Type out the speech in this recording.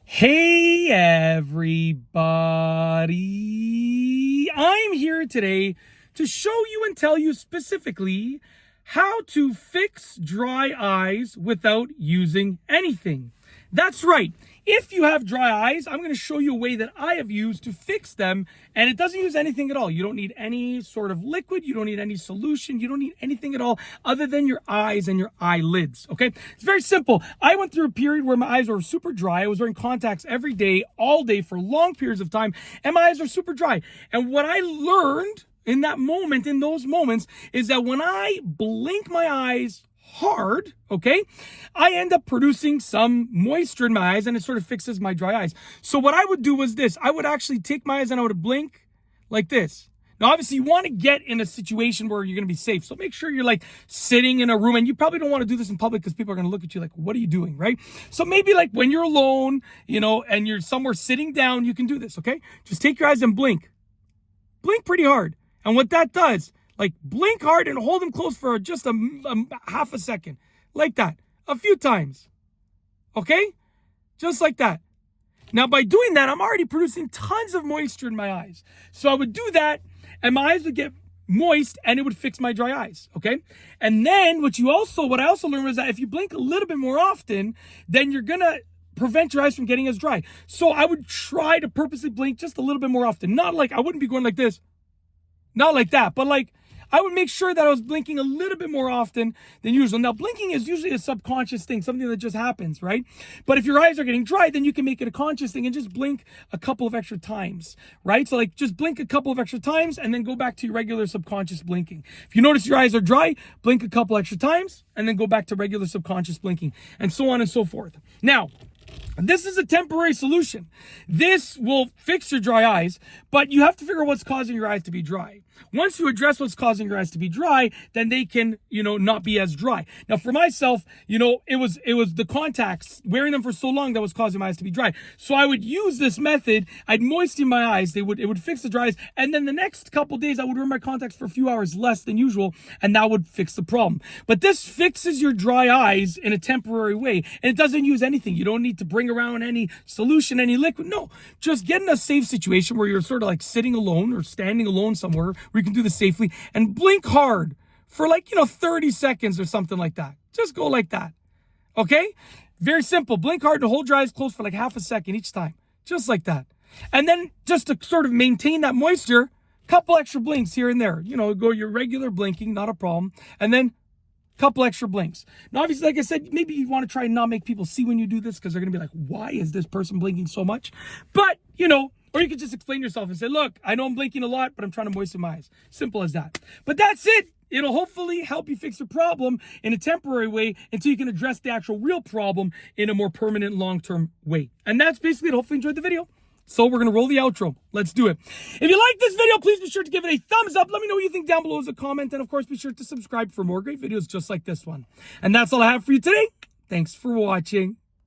Hey everybody, I'm here today to show you and tell you specifically how to fix dry eyes without using anything. That's right. If you have dry eyes, I'm going to show you a way that I have used to fix them, and it doesn't use anything at all. You don't need any sort of liquid. You don't need any solution. You don't need anything at all other than your eyes and your eyelids, okay? It's very simple. I went through a period where my eyes were super dry. I was wearing contacts every day, all day for long periods of time, and my eyes are super dry. And what I learned in those moments, is that when I blink my eyes hard, okay, I end up producing some moisture in my eyes and it sort of fixes my dry eyes. So what I would do was this. I would actually take my eyes and I would blink like this. Now, obviously, you want to get in a situation where you're going to be safe. So make sure you're like sitting in a room, and you probably don't want to do this in public because people are going to look at you like, what are you doing, right? So maybe like when you're alone, and you're somewhere sitting down, you can do this, okay? Just take your eyes and blink. Blink pretty hard. And what that does, like blink hard and hold them closed for just a half a second. Like that. A few times. Okay? Just like that. Now, by doing that, I'm already producing tons of moisture in my eyes. So I would do that, and my eyes would get moist, and it would fix my dry eyes. Okay? And then what I also learned was that if you blink a little bit more often, then you're going to prevent your eyes from getting as dry. So I would try to purposely blink just a little bit more often. Not like, I wouldn't be going like this. Not like that, but like I would make sure that I was blinking a little bit more often than usual. Now, blinking is usually a subconscious thing, something that just happens, right? But if your eyes are getting dry, then you can make it a conscious thing and just blink a couple of extra times, right? So like just blink a couple of extra times and then go back to your regular subconscious blinking. If you notice your eyes are dry, blink a couple extra times and then go back to regular subconscious blinking, and so on and so forth. Now, this is a temporary solution. This will fix your dry eyes, but you have to figure out what's causing your eyes to be dry. Once you address what's causing your eyes to be dry, then they can, not be as dry. Now, for myself, it was the contacts, wearing them for so long, that was causing my eyes to be dry. So I would use this method. I'd moisten my eyes. It would fix the dry eyes. And then the next couple days, I would wear my contacts for a few hours less than usual, and that would fix the problem. But this fixes your dry eyes in a temporary way, and it doesn't use anything. You don't need to bring around any solution, any liquid. No, just get in a safe situation where you're sort of like sitting alone or standing alone somewhere where you can do this safely, and blink hard for 30 seconds or something like that. Just go like that. Okay? Very simple. Blink hard and hold your eyes closed for like half a second each time. Just like that. And then just to sort of maintain that moisture, couple extra blinks here and there. Go your regular blinking, not a problem. And then couple extra blinks. Now, obviously, like I said, maybe you want to try and not make people see when you do this because they're going to be like, why is this person blinking so much? But, or you could just explain yourself and say, look, I know I'm blinking a lot, but I'm trying to moisten my eyes. Simple as that. But that's it. It'll hopefully help you fix the problem in a temporary way until you can address the actual real problem in a more permanent, long-term way. And that's basically it. Hopefully you enjoyed the video. So we're going to roll the outro. Let's do it. If you like this video, please be sure to give it a thumbs up. Let me know what you think down below as a comment. And of course, be sure to subscribe for more great videos just like this one. And that's all I have for you today. Thanks for watching.